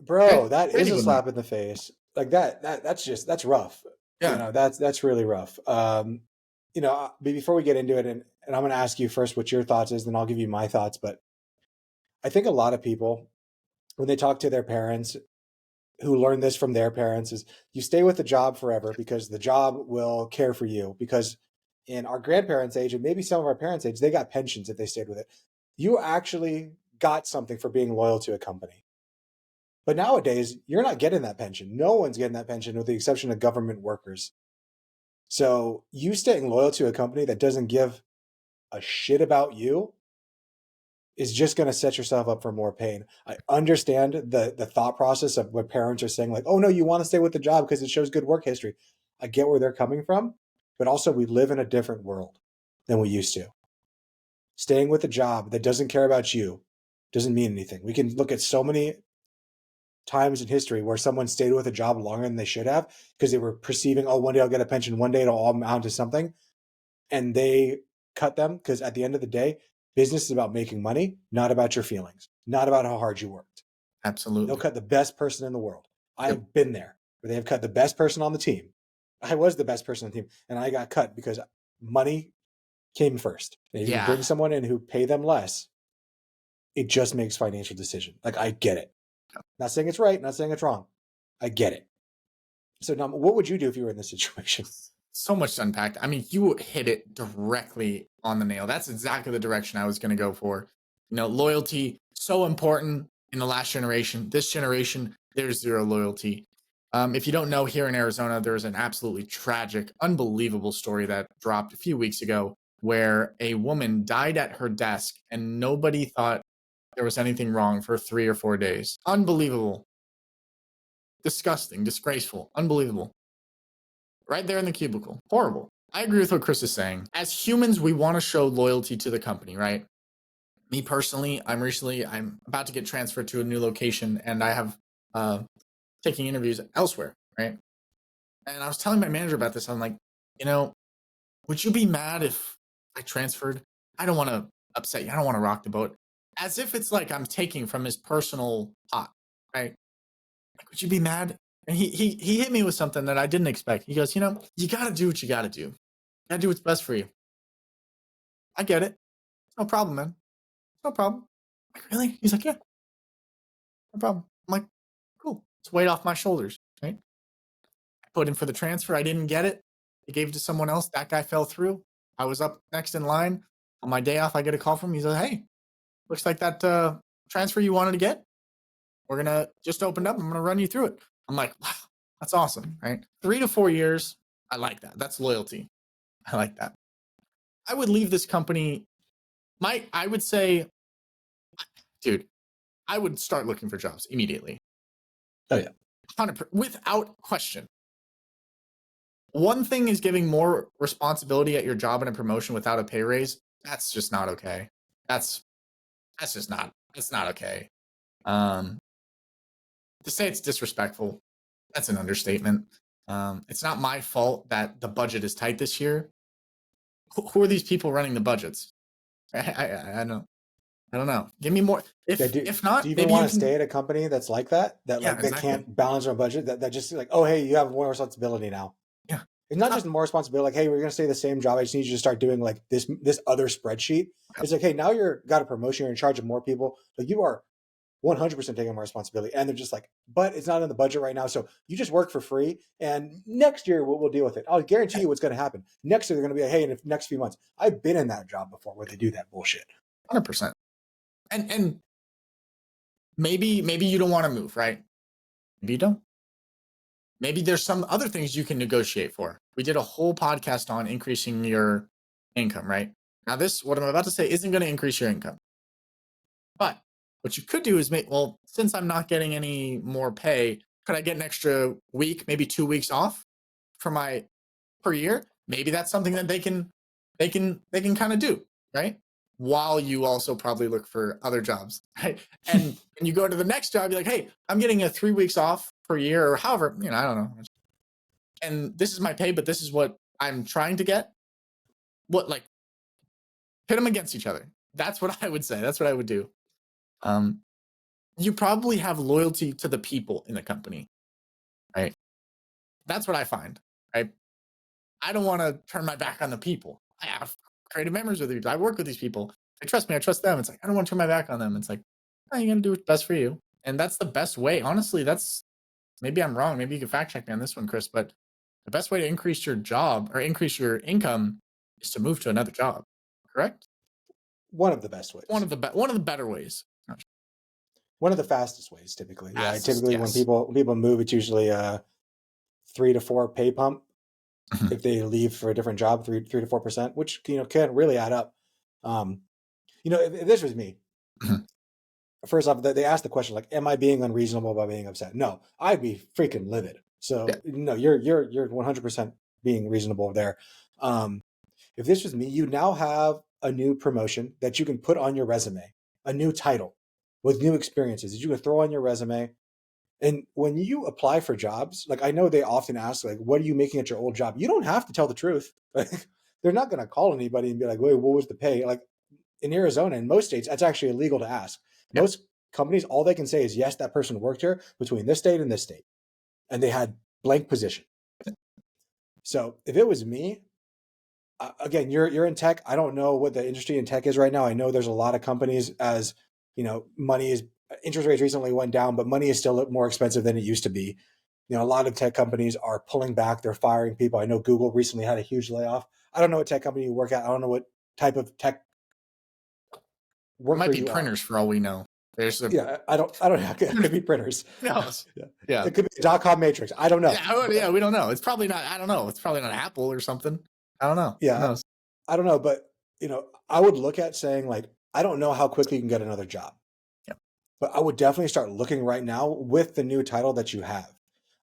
Bro, that is a slap in the face. Like that's rough. Yeah. You know, that's really rough. You know, before we get into it, and I'm going to ask you first what your thoughts is, then I'll give you my thoughts. But I think a lot of people, when they talk to their parents who learn this from their parents, is you stay with the job forever because the job will care for you. Because in our grandparents' age, and maybe some of our parents' age, they got pensions if they stayed with it. You actually got something for being loyal to a company. But nowadays, you're not getting that pension. No one's getting that pension with the exception of government workers. So you staying loyal to a company that doesn't give a shit about you is just going to set yourself up for more pain. I understand the thought process of what parents are saying, like, oh no, you want to stay with the job because it shows good work history. I get where they're coming from, but also we live in a different world than we used to. Staying with a job that doesn't care about you doesn't mean anything. We can look at so many times in history where someone stayed with a job longer than they should have because they were perceiving, oh, one day I'll get a pension, one day it'll all amount to something. And they cut them because at the end of the day, business is about making money, not about your feelings, not about how hard you worked. They'll Absolutely. cut the best person in the world. Yep. I've been there where they have cut the best person on the team. I was the best person on the team, and I got cut because money came first. And if you Yeah. bring someone in who pay them less, it just makes financial decision. Like, I get it. Not saying it's right, not saying it's wrong. I get it. So now, what would you do if you were in this situation? So much to unpack. I mean, you hit it directly on the nail. That's exactly the direction I was going to go for. You know, loyalty, so important in the last generation. This generation, there's zero loyalty. If you don't know, here in Arizona, there's an absolutely tragic, unbelievable story that dropped a few weeks ago where a woman died at her desk and nobody thought there was anything wrong for 3 or 4 days. Unbelievable. Disgusting, disgraceful, unbelievable. Right there in the cubicle. Horrible. I agree with what Chris is saying. As humans, we want to show loyalty to the company, right? Me personally, I'm about to get transferred to a new location and I have taking interviews elsewhere, right? And I was telling my manager about this. I'm like, you know, would you be mad if I transferred? I don't want to upset you. I don't want to rock the boat. As if it's like I'm taking from his personal pot, right? Like, would you be mad? And he hit me with something that I didn't expect. He goes, you know, you got to do what you got to do. You got to do what's best for you. I get it. No problem, man. No problem. I'm like, really? He's like, yeah, no problem. I'm like, cool. It's weight off my shoulders, right? I put in for the transfer. I didn't get it. They gave it to someone else. That guy fell through. I was up next in line. On my day off, I get a call from him. He says, hey, looks like that transfer you wanted to get, we're going to just open up. I'm going to run you through it. I'm like, wow, that's awesome, right? 3 to 4 years. I like that. That's loyalty. I like that. I would leave this company. I would say, dude, I would start looking for jobs immediately. Oh, yeah. 100%, without question. One thing is giving more responsibility at your job and a promotion without a pay raise. That's just not okay. That's not okay. To say it's disrespectful, that's an understatement. It's not my fault that the budget is tight this year. Who are these people running the budgets? I don't know. Give me more. Yeah, If do not, you even maybe you want to stay can. at a company that's like that? That Yeah, like that exactly. can't balance our budget? That just like, oh hey, you have more responsibility now. Yeah, It's not not, just more responsibility, like, hey, we're gonna stay the same job. I just need you to start doing like this other spreadsheet. It's like, hey, now you're got a promotion, you're in charge of more people. Like you are 100% taking more responsibility. And they're just like, but it's not in the budget right now. So you just work for free. And next year we'll deal with it. I'll guarantee you what's going to happen. Next year they're going to be like, hey, in the next few months. I've been in that job before where they do that bullshit. 100%. And maybe you don't want to move, right? Maybe you don't. Maybe there's some other things you can negotiate for. We did a whole podcast on increasing your income, right? Now, what I'm about to say isn't going to increase your income. But what you could do is since I'm not getting any more pay, could I get an extra week, maybe 2 weeks off per year? Maybe that's something that they can kind of do, right? While you also probably look for other jobs, right? And you go to the next job, you're like, hey, I'm getting a 3 weeks off per year or however, I don't know. And this is my pay, but this is what I'm trying to get. Like pit them against each other. That's what I would say. That's what I would do. You probably have loyalty to the people in the company, right? That's what I find, right? I don't want to turn my back on the people. I have creative memories with these people. I work with these people. They trust me. I trust them. It's like, I don't want to turn my back on them. It's like, oh, you're going to do what's best for you. And that's the best way. Honestly, maybe I'm wrong. Maybe you can fact check me on this one, Chris, but the best way to increase your job or increase your income is to move to another job. Correct? One of the best ways. One of the better ways. One of the fastest ways, typically. Yeah, Fastest, typically yes. when people move, it's usually a 3 to 4 pay pump. Mhm. If they leave for a different job, 3 to 4%, which can really add up. If this was me, Mhm. First off, they asked the question like, "Am I being unreasonable by being upset?" No, I'd be freaking livid. Yeah. So no, you're 100% being reasonable there. Um, if this was me, you now have a new promotion that you can put on your resume, a new title with new experiences that you can throw on your resume. And when you apply for jobs, like I know they often ask, like, what are you making at your old job? You don't have to tell the truth. Like, they're not going to call anybody and be like, wait, what was the pay? Like in Arizona, in most states, that's actually illegal to ask. Yeah. Most companies, all they can say is, yes, that person worked here between this state and this state. And they had blank position. So if it was me, again, you're in tech. I don't know what the industry in tech is right now. I know there's a lot of companies as money is interest rates recently went down, but money is still more expensive than it used to be. A lot of tech companies are pulling back. They're firing people. I know Google recently had a huge layoff. I don't know what tech company you work at. I don't know what type of tech It might worker be you are. printers for all we know. There's a Yeah, I don't know. It could be printers. who knows? Yeah. Yeah. It could be .com matrix. I don't know. Yeah, we don't know. It's probably not. I don't know. It's probably not Apple or something. I don't know. Who Yeah, knows? I don't know, but I would look at saying like, I don't know how quickly you can get another job. Yeah. But I would definitely start looking right now with the new title that you have.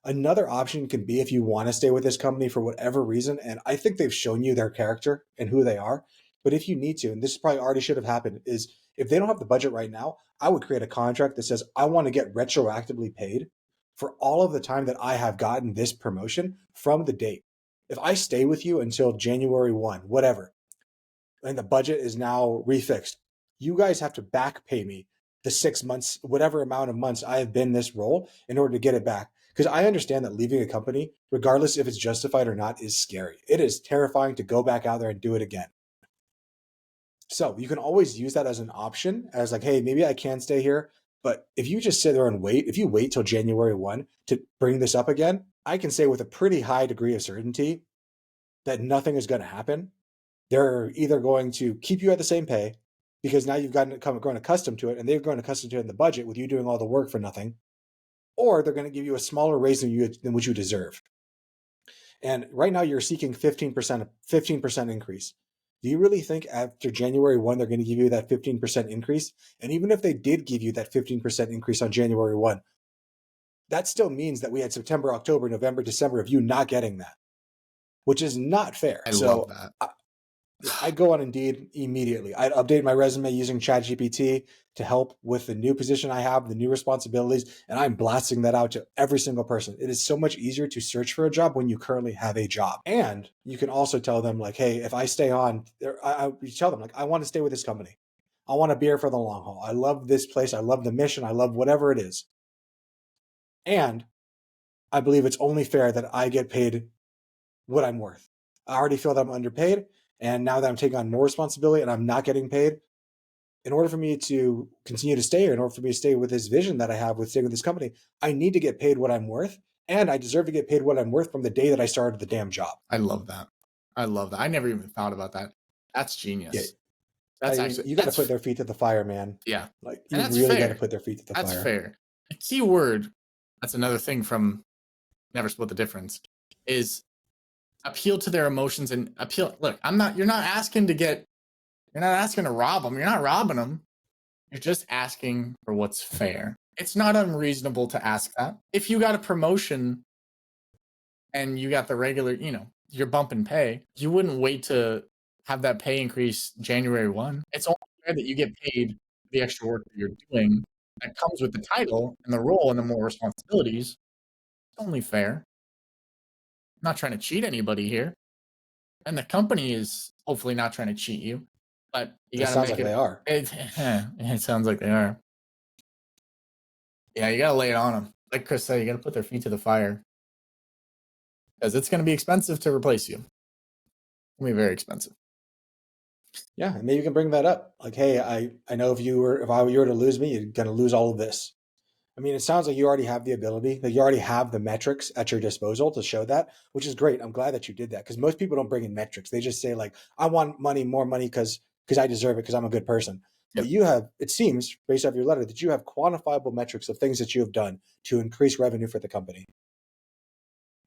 Another option can be if you want to stay with this company for whatever reason, and I think they've shown you their character and who they are. But if you need to, and this probably already should have happened, is if they don't have the budget right now, I would create a contract that says I want to get retroactively paid for all of the time that I have gotten this promotion from the date. If I stay with you until January 1, whatever, and the budget is now refixed, you guys have to back pay me the 6 months, whatever amount of months I have been in this role in order to get it back. Because I understand that leaving a company, regardless if it's justified or not, is scary. It is terrifying to go back out there and do it again. So you can always use that as an option, as like, hey, maybe I can stay here. But if you just sit there and wait, if you wait till January 1 to bring this up again, I can say with a pretty high degree of certainty that nothing is going to happen. They're either going to keep you at the same pay because now you've grown accustomed to it, and they've grown accustomed to it in the budget with you doing all the work for nothing, or they're going to give you a smaller raise than what you deserve. And right now you're seeking 15% increase. Do you really think after January 1 they're going to give you that 15% increase? And even if they did give you that 15% increase on January 1, that still means that we had September, October, November, December of you not getting that, which is not fair. I love So that. I'd go on Indeed immediately. I'd update my resume using ChatGPT to help with the new position I have, the new responsibilities, and I'm blasting that out to every single person. It is so much easier to search for a job when you currently have a job. And you can also tell them like, hey, if I stay on, you tell them like, I want to stay with this company. I want to be here for the long haul. I love this place. I love the mission. I love whatever it is. And I believe it's only fair that I get paid what I'm worth. I already feel that I'm underpaid. And now that I'm taking on more responsibility and I'm not getting paid, in order for me to continue to stay, or in order for me to stay with this vision that I have with staying with this company, I need to get paid what I'm worth. And I deserve to get paid what I'm worth from the day that I started the damn job. I love that. I love that. I never even thought about that. That's Yeah. genius. I That's mean, actually you got to put their feet to the fire, man. yeah, Like, and you that's really got to fair. put their feet to the That's fire. fair. A key word. That's another thing from Never Split the Difference is appeal to their emotions and appeal. Look, you're not asking to rob them. You're not robbing them. You're just asking for what's fair. It's not unreasonable to ask that. If you got a promotion and you got the regular, you're bumping pay, you wouldn't wait to have that pay increase January 1. It's only fair that you get paid the extra work that you're doing that comes with the title and the role and the more responsibilities. It's only fair. I'm not trying to cheat anybody here. And the company is hopefully not trying to cheat you, but you It got to sounds make like they it. are. It sounds like they are. Yeah, you got to lay it on them. Like Chris said, you got to put their feet to the fire because it's going to be expensive to replace you. It's going to be very expensive. Yeah, and maybe you can bring that up. Like, hey, I know if you were to lose me, you're gonna lose all of this. I mean, it sounds like you already have the ability, that you already have the metrics at your disposal to show that, which is great. I'm glad that you did that because most people don't bring in metrics. They just say like, I want money, more money because I deserve it because I'm a good person. Yep. But you have, it seems, based off your letter, that you have quantifiable metrics of things that you have done to increase revenue for the company.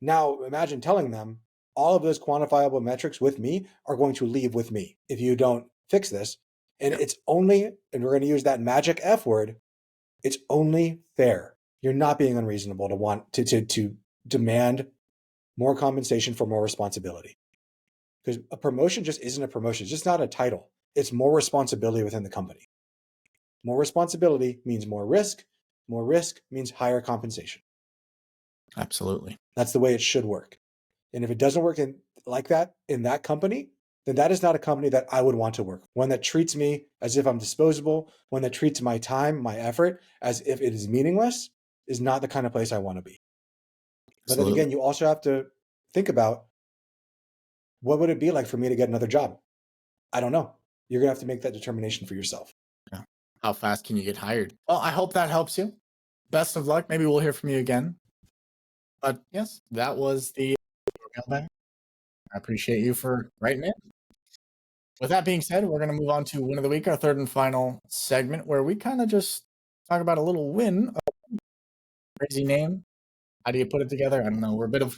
Now, imagine telling them all of those quantifiable metrics with me are going to leave with me if you don't fix this. And it's only, and we're going to use that magic F word, it's only fair. You're not being unreasonable to want to demand more compensation for more responsibility. Because a promotion just isn't a promotion. It's just not a title. It's more responsibility within the company. More responsibility means more risk. More risk means higher compensation. Absolutely. That's the way it should work. And if it doesn't work like that in that company, then that is not a company that I would want to work. One that treats me as if I'm disposable, one that treats my time, my effort as if it is meaningless, is not the kind of place I want to be. But then again, you also have to think about, what would it be like for me to get another job? I don't know. You're going to have to make that determination for yourself. Yeah. How fast can you get hired? Well, I hope that helps you. Best of luck. Maybe we'll hear from you again. But yes, that was the mailbag. I appreciate you for writing it. With that being said, we're going to move on to Win of the Week, our third and final segment, where we kind of just talk about a little win. Crazy name. How do you put it together? I don't know. We're kind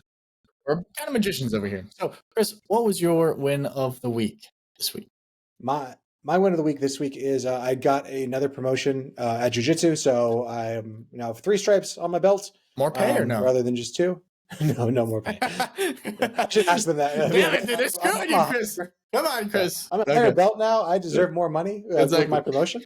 of magicians over here. So, Chris, what was your win of the week this week? My win of the week this week is I got another promotion at jiu-jitsu. So I'm now 3 stripes on my belt. More pay or no? Rather than just 2. No more pay. I should ask them that. Damn it, dude, it's good, you, Chris. Come on, Chris. I'm a higher belt now. I deserve more money with my promotion.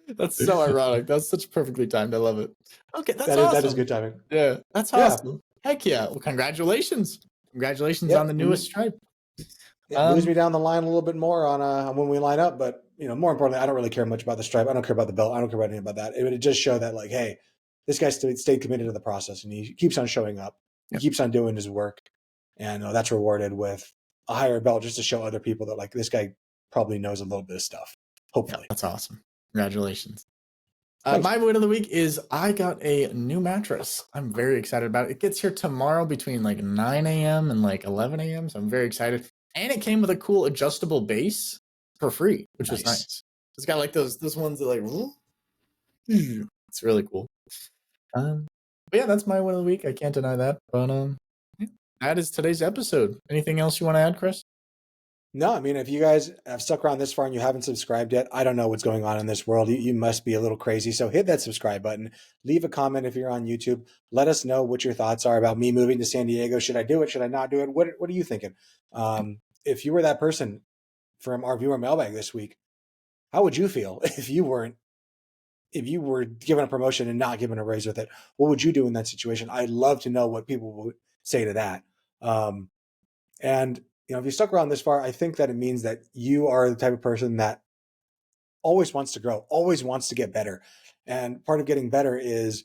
That's so ironic. That's such perfectly timed. I love it. Okay, that's awesome. That is good timing. Yeah, that's awesome. Heck yeah. Well, congratulations. Congratulations on the newest stripe. It moves me down the line a little bit more on when we line up, but more importantly, I don't really care much about the stripe. I don't care about the belt. I don't care about anything about that. It would just show that, like, hey, this guy stayed committed to the process, and he keeps on showing up. He keeps on doing his work, and that's rewarded with a higher belt, just to show other people that, like, this guy probably knows a little bit of stuff. Hopefully, that's awesome. Congratulations. My win of the week is I got a new mattress. I'm very excited about it. It gets here tomorrow between like 9 a.m. and like 11 a.m. So I'm very excited. And it came with a cool adjustable base for free, which was nice. It's got like those ones that like, it's really cool. But yeah, that's my win of the week. I can't deny that. But that is today's episode. Anything else you want to add, Chris? No, I mean, if you guys have stuck around this far and you haven't subscribed yet, I don't know what's going on in this world. You must be a little crazy. So hit that subscribe button. Leave a comment if you're on YouTube. Let us know what your thoughts are about me moving to San Diego. Should I do it? Should I not do it? What are you thinking? If you were that person from our viewer mailbag this week, how would you feel if you were given a promotion and not given a raise with it? What would you do in that situation? I'd love to know what people would say to that. And if you stuck around this far, I think that it means that you are the type of person that always wants to grow, always wants to get better. And part of getting better is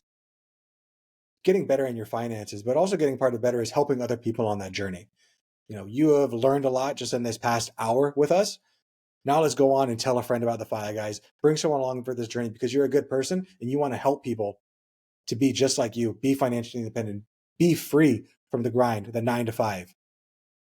getting better in your finances, but also getting part of better is helping other people on that journey. You have learned a lot just in this past hour with us. Now let's go on and tell a friend about the Fire Guys. Bring someone along for this journey because you're a good person and you want to help people to be just like you, be financially independent, be free from the grind, the 9 to 5.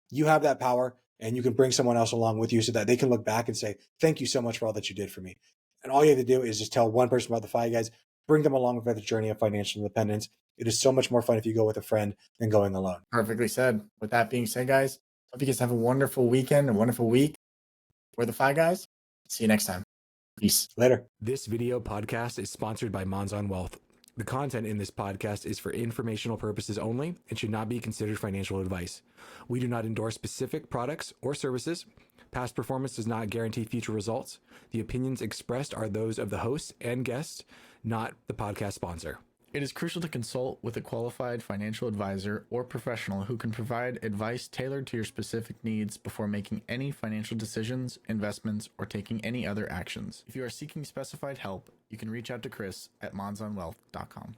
You have that power, and you can bring someone else along with you so that they can look back and say, thank you so much for all that you did for me. And all you have to do is just tell one person about the Fire Guys, bring them along for the journey of financial independence. It is so much more fun if you go with a friend than going alone. Perfectly said. With that being said, guys, hope you guys have a wonderful weekend, a wonderful week. We're the Fire Guys. See you next time. Peace. Later. This video podcast is sponsored by Monzon Wealth. The content in this podcast is for informational purposes only and should not be considered financial advice. We do not endorse specific products or services. Past performance does not guarantee future results. The opinions expressed are those of the hosts and guests, not the podcast sponsor. It is crucial to consult with a qualified financial advisor or professional who can provide advice tailored to your specific needs before making any financial decisions, investments, or taking any other actions. If you are seeking specified help, you can reach out to Chris at monzonwealth.com.